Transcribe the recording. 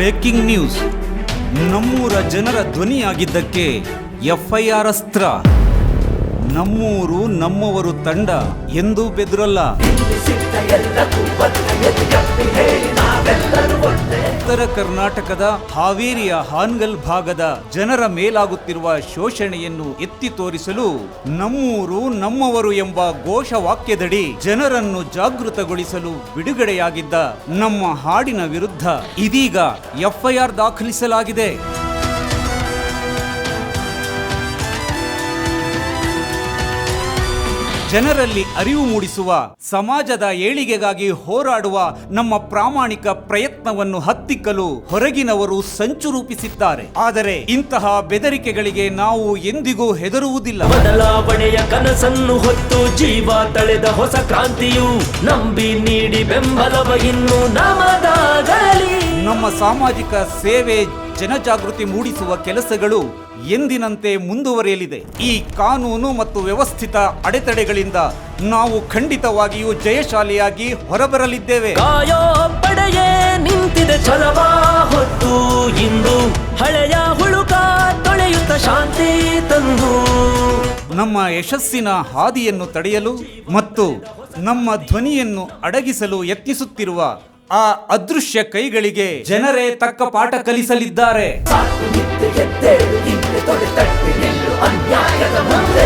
Breaking news. ನಮ್ಮೂರ ಜನರ ಧ್ವನಿಯಾಗಿದ್ದಕ್ಕೆ FIR ಅಸ್ತ್ರ. ನಮ್ಮೂರು ನಮ್ಮವರು ತಂಡ ಎಂದೂ ಬೆದರಲ್ಲ. ಉತ್ತರ ಕರ್ನಾಟಕದ ಹಾವೇರಿಯ ಹಾನಗಲ್ ಭಾಗದ ಜನರ ಮೇಲಾಗುತ್ತಿರುವ ಶೋಷಣೆಯನ್ನು ಎತ್ತಿ ತೋರಿಸಲು ನಮ್ಮೂರು ನಮ್ಮವರು ಎಂಬ ಘೋಷವಾಕ್ಯದಡಿ ಜನರನ್ನು ಜಾಗೃತಗೊಳಿಸಲು ಬಿಡುಗಡೆಯಾಗಿದ್ದ ನಮ್ಮ ಹಾಡಿನ ವಿರುದ್ಧ ಇದೀಗ ಎಫ್ಐಆರ್ ದಾಖಲಿಸಲಾಗಿದೆ. ಜನರಲ್ಲಿ ಅರಿವು ಮೂಡಿಸುವ, ಸಮಾಜದ ಏಳಿಗೆಗಾಗಿ ಹೋರಾಡುವ ನಮ್ಮ ಪ್ರಾಮಾಣಿಕ ಪ್ರಯತ್ನವನ್ನು ಹತ್ತಿಕ್ಕಲು ಹೊರಗಿನವರು ಸಂಚು ರೂಪಿಸಿದ್ದಾರೆ. ಆದರೆ ಇಂತಹ ಬೆದರಿಕೆಗಳಿಗೆ ನಾವು ಎಂದಿಗೂ ಹೆದರುವುದಿಲ್ಲ. ಬದಲಾವಣೆಯ ಕನಸನ್ನು ಹೊತ್ತು ಜೀವ ತಳೆದ ಹೊಸ ಕ್ರಾಂತಿಯು ನಂಬಿ ನೀಡಿ ಬೆಂಬಲವ ಇನ್ನು ನಮದಾಗಲಿ. ನಮ್ಮ ಸಾಮಾಜಿಕ ಸೇವೆ, ಜನಜಾಗೃತಿ ಮೂಡಿಸುವ ಕೆಲಸಗಳು ಎಂದಿನಂತೆ ಮುಂದುವರಿಯಲಿದೆ. ಈ ಕಾನೂನು ಮತ್ತು ವ್ಯವಸ್ಥಿತ ಅಡೆತಡೆಗಳಿಂದ ನಾವು ಖಂಡಿತವಾಗಿಯೂ ಜಯಶಾಲಿಯಾಗಿ ಹೊರಬರಲಿದ್ದೇವೆ. ಕಾಯೋ ಪಡೆಯೇ ನಿಂತಿದೆ ಛಲವಾ ಹೊತ್ತು ಇಂದು ಹಳೆಯ ಹುಳುಕ ತೊಳೆಯುತ್ತ ಶಾಂತಿ ತಂದು ನಮ್ಮ ಯಶಸ್ಸಿನ ಹಾದಿಯನ್ನು ತಡೆಯಲು ಮತ್ತು ನಮ್ಮ ಧ್ವನಿಯನ್ನು ಅಡಗಿಸಲು ಯತ್ನಿಸುತ್ತಿರುವ ಆ ಅದೃಶ್ಯ ಕೈಗಳಿಗೆ ಜನರೇ ತಕ್ಕ ಪಾಠ ಕಲಿಸಲಿದ್ದಾರೆ. ಅನ್ಯಾಯದ ಮುಂದೆ